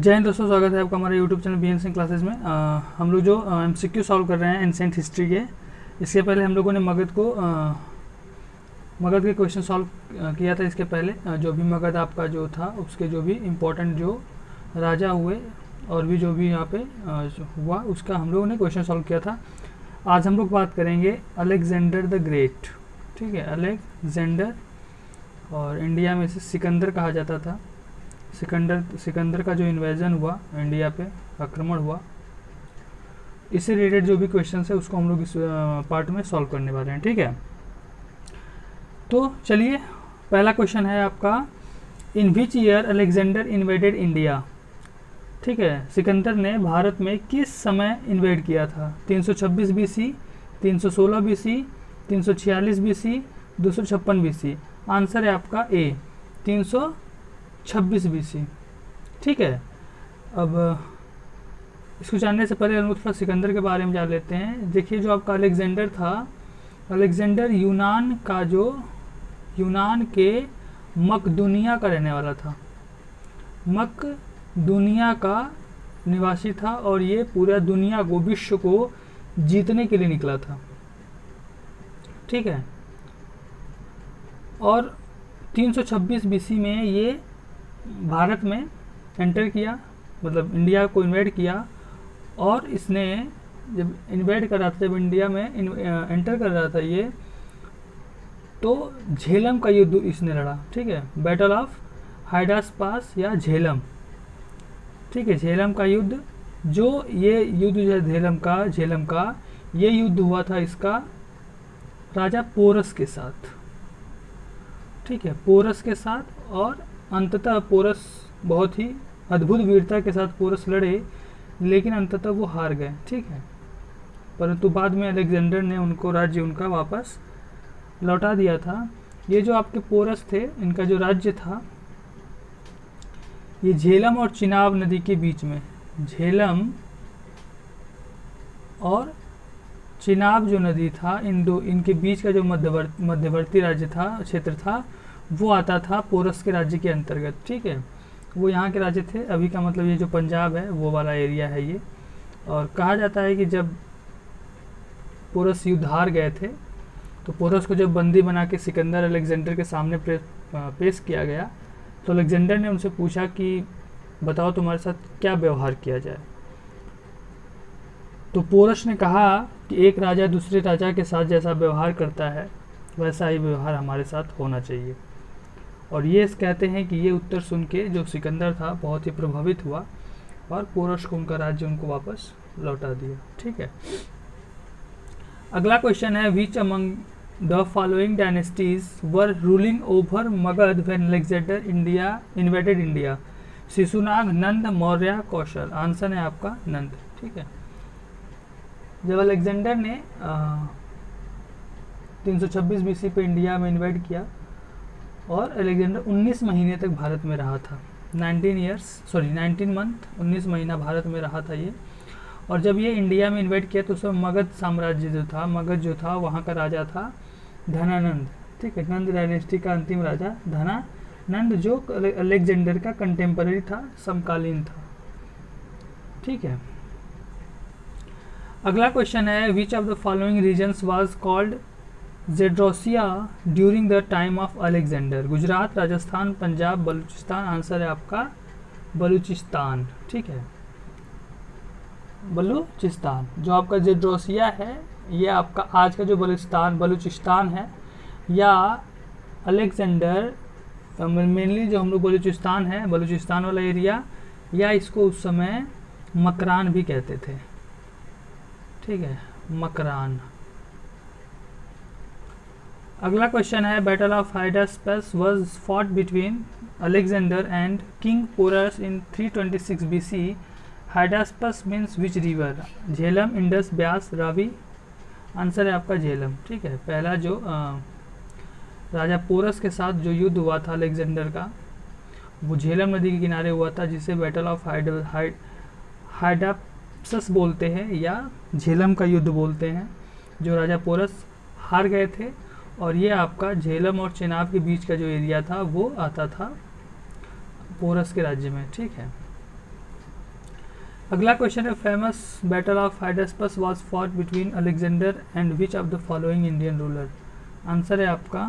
जय हिंद दोस्तों, स्वागत है आपका हमारे YouTube channel B N Singh classes में। हम लोग जो एमसीक्यू सॉल्व कर रहे हैं एंशिएंट हिस्ट्री के। इसके पहले हम लोगों ने मगध के क्वेश्चन सॉल्व किया था। इसके पहले जो भी मगध आपका जो था उसके जो भी इम्पोर्टेंट जो राजा हुए और भी जो भी यहाँ पे हुआ उसका हम लोगों ने क्वेश्चन सॉल्व किया था। आज हम लोग बात करेंगे अलेक्जेंडर द ग्रेट। ठीक है, अलेक्जेंडर, और इंडिया में इसे सिकंदर कहा जाता था। सिकंदर का जो इन्वेजन हुआ इंडिया पे, आक्रमण हुआ, इससे रिलेटेड जो भी क्वेश्चन है उसको हम लोग इस पार्ट में सॉल्व करने वाले हैं। ठीक है, तो चलिए पहला क्वेश्चन है आपका, in which year Alexander invaded India. ठीक है, सिकंदर ने भारत में किस समय इन्वेड किया था? 326 BC, 316 BC, 346 BC, 256 BC। Answer है आपका ए, 326 BC। ठीक है, अब इसको जानने से पहले हम लोग थोड़ा सिकंदर के बारे में जान लेते हैं। देखिए, जो आपका अलेक्जेंडर था, अलेक्जेंडर यूनान के मकदूनिया का रहने वाला था। मकदूनिया का निवासी था और ये पूरा दुनिया को, विश्व को जीतने के लिए निकला था। ठीक है, और 326 BC में ये भारत में एंटर किया, मतलब इंडिया को इन्वेड किया। और इसने जब इन्वेड कर रहा था, जब इंडिया में एंटर कर रहा था ये, तो झेलम का युद्ध इसने लड़ा। ठीक है, बैटल ऑफ हाइडास पास या झेलम। ठीक है, झेलम का युद्ध, जो ये युद्ध जो है झेलम का ये युद्ध हुआ था इसका राजा पोरस के साथ। ठीक है, पोरस के साथ, और अंततः पोरस बहुत ही अद्भुत वीरता के साथ पोरस लड़े, लेकिन अंततः वो हार गए। ठीक है, परंतु बाद में अलेक्जेंडर ने उनको राज्य उनका वापस लौटा दिया था। ये जो आपके पोरस थे, इनका जो राज्य था ये झेलम और चिनाब नदी के बीच में, झेलम और चिनाब जो नदी था, इनके बीच का जो मध्यवर्ती राज्य था, क्षेत्र था, वो आता था पोरस के राज्य के अंतर्गत। ठीक है, वो यहाँ के राज्य थे। अभी का मतलब ये जो पंजाब है वो वाला एरिया है ये। और कहा जाता है कि जब पोरस युद्ध हार गए थे, तो पोरस को जब बंदी बना के सिकंदर अलेक्जेंडर के सामने पेश किया गया, तो अलेक्जेंडर ने उनसे पूछा कि बताओ तुम्हारे साथ क्या व्यवहार किया जाए। तो पोरस ने कहा कि एक राजा दूसरे राजा के साथ जैसा व्यवहार करता है वैसा ही व्यवहार हमारे साथ होना चाहिए। और ये कहते हैं कि ये उत्तर सुन के जो सिकंदर था बहुत ही प्रभावित हुआ और पोरस को उनका राज्य उनको वापस लौटा दिया। ठीक है, अगला क्वेश्चन है, which among the following dynasties were ruling over Magadha when Alexander invaded India? Shishunaga, Nanda, Maurya, Kaushal. Answer है आपका नंद। ठीक है, जब अलेक्जेंडर ने 326 BC पे इंडिया में इन्वेड किया और अलेक्जेंडर 19 महीने तक भारत में रहा था। 19 मंथ, 19 महीना भारत में रहा था ये। और जब ये इंडिया में इन्वेड किया तो उसमें मगध साम्राज्य मगध जो था वहाँ का राजा था धनानंद। ठीक है, नंद डायनेस्टी का अंतिम राजा धनानंद, जो अलेक्जेंडर का कंटेम्पररी था, समकालीन था। ठीक है, अगला क्वेश्चन है, which of the following regions was called Gedrosia during the time of Alexander? Gujarat, Rajasthan, Punjab, Baluchistan. Answer है आपका बलूचिस्तान। ठीक है, बलूचिस्तान। जो आपका जेड्रोसिया है ये आपका आज का जो बलूचिस्तान है, या अलेक्जेंडर मेनली जो हम लोग बलूचिस्तान वाला एरिया, या इसको उस समय मकरान भी कहते थे। ठीक है, मकरान। अगला क्वेश्चन है, battle of Hydaspes was fought between Alexander and king Porus in 326 BC। Hydaspes means which river? Jhelum, Indus, Beas, Ravi. Answer है आपका झेलम। ठीक है, पहला जो राजा पोरस के साथ जो युद्ध हुआ था अलेक्जेंडर का, वो झेलम नदी के किनारे हुआ था, जिसे बैटल ऑफ हाइडास्पस बोलते हैं या झेलम का युद्ध बोलते हैं। जो राजा पोरस हार गए थे, और ये आपका झेलम और चेनाब के बीच का जो एरिया था वो आता था पोरस के राज्य में। ठीक है, अगला क्वेश्चन है, famous battle of Hydaspes was fought between Alexander and which of the following Indian ruler. Answer है आपका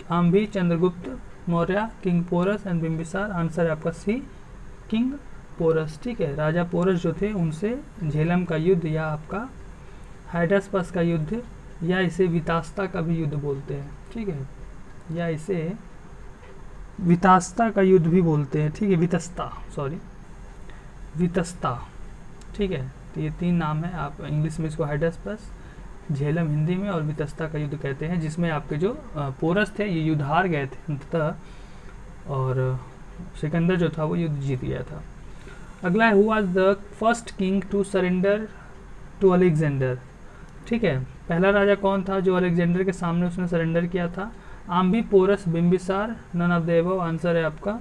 Ambhi, Chandragupta Maurya, king Porus and Bimbisara. Answer है आपका सी, किंग पोरस। ठीक है, राजा पोरस जो थे उनसे झेलम का युद्ध या आपका हाइडेस्पस का युद्ध, या इसे वितास्ता का भी युद्ध बोलते हैं। ठीक है, या इसे वितास्ता का युद्ध भी बोलते हैं। ठीक है, वितस्ता। ठीक है, तो ये 3 नाम है। आप इंग्लिश में इसको हाइडेस्पस, झेलम हिंदी में, और वितस्ता का युद्ध कहते हैं, जिसमें आपके जो पोरस थे ये युद्ध हार गए थे अंततः, और सिकंदर जो था वो युद्ध जीत गया था। अगला है, who was the first king to surrender to Alexander. ठीक है, पहला राजा कौन था जो अलेक्जेंडर के सामने उसने सरेंडर किया था। Ambhi, Porus, Bimbisara, none of the above. Answer है आपका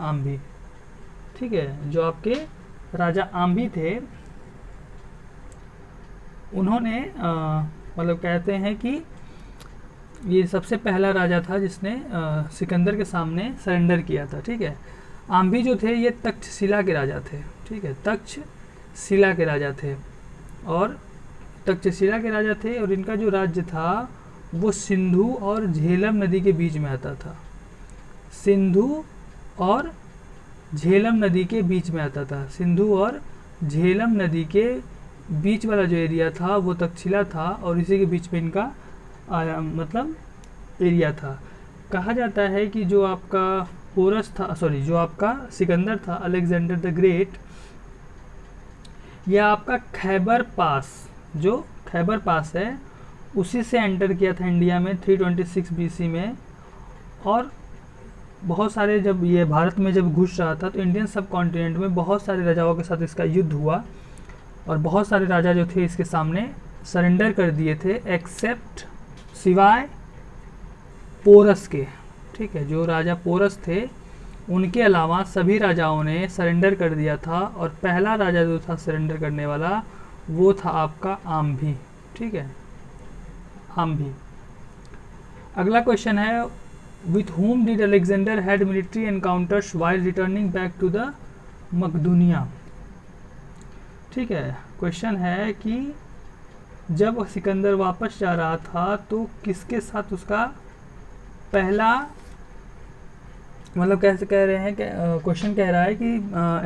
आम्भी। ठीक है, जो आपके राजा आम्भी थे उन्होंने मतलब कहते हैं कि ये सबसे पहला राजा था जिसने सिकंदर के सामने सरेंडर किया था। ठीक है, आम्भी जो थे ये तक्षशिला के राजा थे। ठीक है, तक्षशिला के राजा थे, और तक्षशिला के राजा थे, और इनका जो राज्य था वो सिंधु और झेलम नदी के बीच में आता था। सिंधु और झेलम नदी के बीच में आता था। सिंधु और झेलम नदी के बीच वाला जो एरिया था वो तक्षशिला था, और इसी के बीच में इनका मतलब एरिया था। कहा जाता है कि जो आपका पोरस था, जो आपका सिकंदर था, अलेक्जेंडर द ग्रेट, यह आपका खैबर पास, जो खैबर पास है उसी से एंटर किया था इंडिया में 326 बीसी में। और बहुत सारे, जब ये भारत में जब घुस रहा था तो इंडियन सब कॉन्टिनेंट में बहुत सारे राजाओं के साथ इसका युद्ध हुआ, और बहुत सारे राजा जो थे इसके सामने सरेंडर कर दिए थे, एक्सेप्ट, सिवाय पोरस के। ठीक है, जो राजा पोरस थे उनके अलावा सभी राजाओं ने सरेंडर कर दिया था, और पहला राजा जो था सरेंडर करने वाला वो था आपका आम्भी। ठीक है, आम्भी। अगला क्वेश्चन है, with whom did Alexander had military encounters while returning back to the मकदूनिया। ठीक है, क्वेश्चन है कि जब सिकंदर वापस जा रहा था तो किसके साथ उसका पहला, मतलब कैसे कह रहे हैं कि क्वेश्चन कह रहा है कि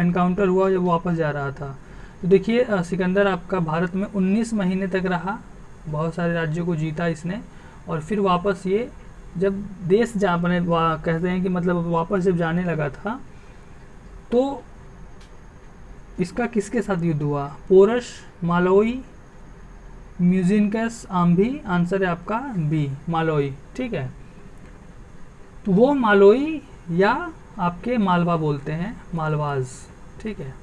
एनकाउंटर हुआ जब वापस जा रहा था। तो देखिए, सिकंदर आपका भारत में 19 महीने तक रहा, बहुत सारे राज्यों को जीता इसने, और फिर वापस ये जब देश जहाँ अपने कहते हैं कि मतलब वापस जब जाने लगा था तो इसका किसके साथ युद्ध हुआ। पोरस, मालोई, म्यूजिनकस, आम्भी। आंसर है आपका बी, मालोई। ठीक है, तो वो मालोई या आपके मालवा बोलते हैं, मालवाज। ठीक है,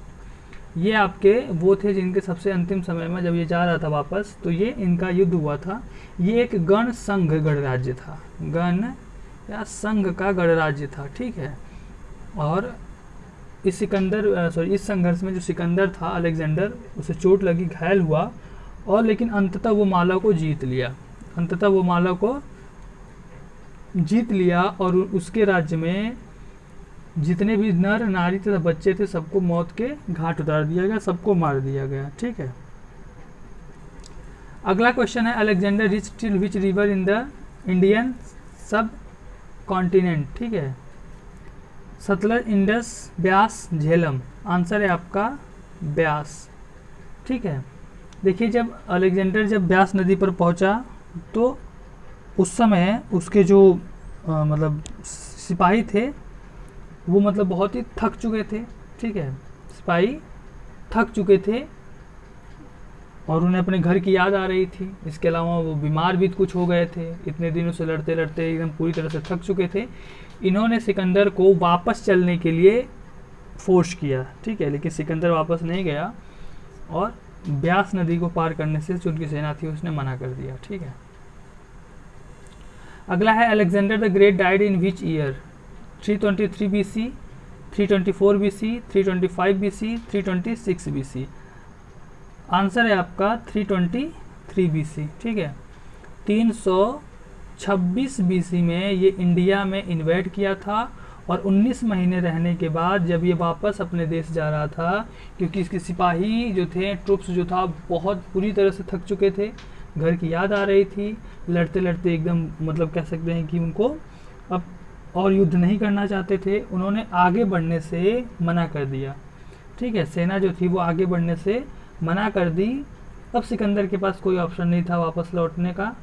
ये आपके वो थे जिनके सबसे अंतिम समय में जब ये जा रहा था वापस तो ये इनका युद्ध हुआ था। ये एक गण संघ गणराज्य था, गण या संघ का गणराज्य था। ठीक है, और इस संघर्ष में जो सिकंदर था अलेक्जेंडर, उसे चोट लगी, घायल हुआ, और लेकिन अंततः वो माला को जीत लिया, और उसके राज्य में जितने भी नर नारी तथा बच्चे थे सबको मौत के घाट उतार दिया गया, सबको मार दिया गया। ठीक है, अगला क्वेश्चन है, Alexander rich till which river in the Indian सब कॉन्टिनेंट। ठीक है, सतलज, इंडस, ब्यास, झेलम। आंसर है आपका ब्यास। ठीक है, देखिए, जब अलेक्जेंडर जब ब्यास नदी पर पहुंचा तो उस समय उसके जो मतलब सिपाही थे वो मतलब बहुत ही थक चुके थे। ठीक है, सिपाही थक चुके थे और उन्हें अपने घर की याद आ रही थी। इसके अलावा वो बीमार भी कुछ हो गए थे, इतने दिनों से लड़ते लड़ते एकदम पूरी तरह से थक चुके थे। इन्होंने सिकंदर को वापस चलने के लिए फोर्स किया। ठीक है, लेकिन सिकंदर वापस नहीं गया और ब्यास नदी को पार करने से जो उनकी सेना थी उसने मना कर दिया। ठीक है, अगला है, Alexander the great died in which year. 323 BC, 324 BC, 325 BC, 326 BC। Answer है आपका 323 BC। ठीक है, 326 BC में ये इंडिया में इन्वेड किया था और 19 महीने रहने के बाद जब ये वापस अपने देश जा रहा था, क्योंकि इसके सिपाही जो थे, ट्रुप्स जो था, बहुत पूरी तरह से थक चुके थे, घर की याद आ रही थी, लड़ते लड़ते एकदम मतलब कह सकते हैं कि उनको अब और युद्ध नहीं करना चाहते थे। उन्होंने आगे बढ़ने से मना कर दिया, ठीक है, सेना जो थी वो आगे बढ़ने से मना कर दी। अब सिकंदर के पास कोई ऑप्शन नहीं था वापस लौटने का।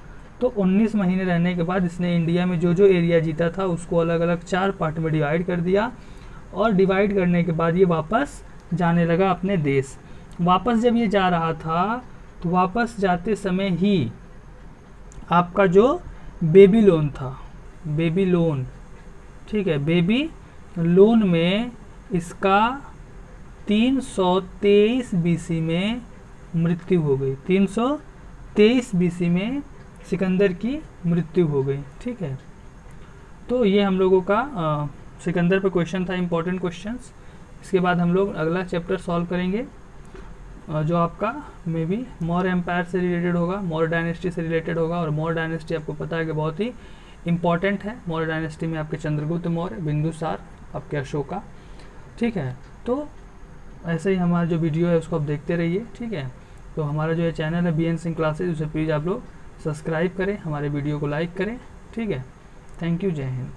तो 19 महीने रहने के बाद इसने इंडिया में जो जो एरिया जीता था उसको अलग अलग 4 पार्ट में डिवाइड कर दिया, और डिवाइड करने के बाद ये वापस जाने लगा अपने देश। वापस जब ये जा रहा था तो वापस जाते समय ही आपका जो बेबीलोन था, बेबीलोन, ठीक है, बेबीलोन में इसका 323 बीसी में मृत्यु हो गई। 323 बीसी में सिकंदर की मृत्यु हो गई, ठीक है। तो ये हम लोगों का सिकंदर पे क्वेश्चन था, इंपॉर्टेंट क्वेश्चंस। इसके बाद हम लोग अगला चैप्टर सॉल्व करेंगे जो आपका मे बी मौर्य एम्पायर से रिलेटेड होगा, मौर्य डायनेस्टी से रिलेटेड होगा। और मौर्य डायनेस्टी आपको पता है कि बहुत ही इंपॉर्टेंट है। मौर्य डायनेस्टी में आपके चंद्रगुप्त मौर्य, बिंदुसार, आपके अशोका, ठीक है। तो ऐसे ही हमारा जो वीडियो है उसको आप देखते रहिए, ठीक है। तो हमारा जो है चैनल है BN सिंह क्लासेज, उसे प्लीज़ आप लोग सब्सक्राइब करें, हमारे वीडियो को लाइक करें, ठीक है। थैंक यू, जय हिंद।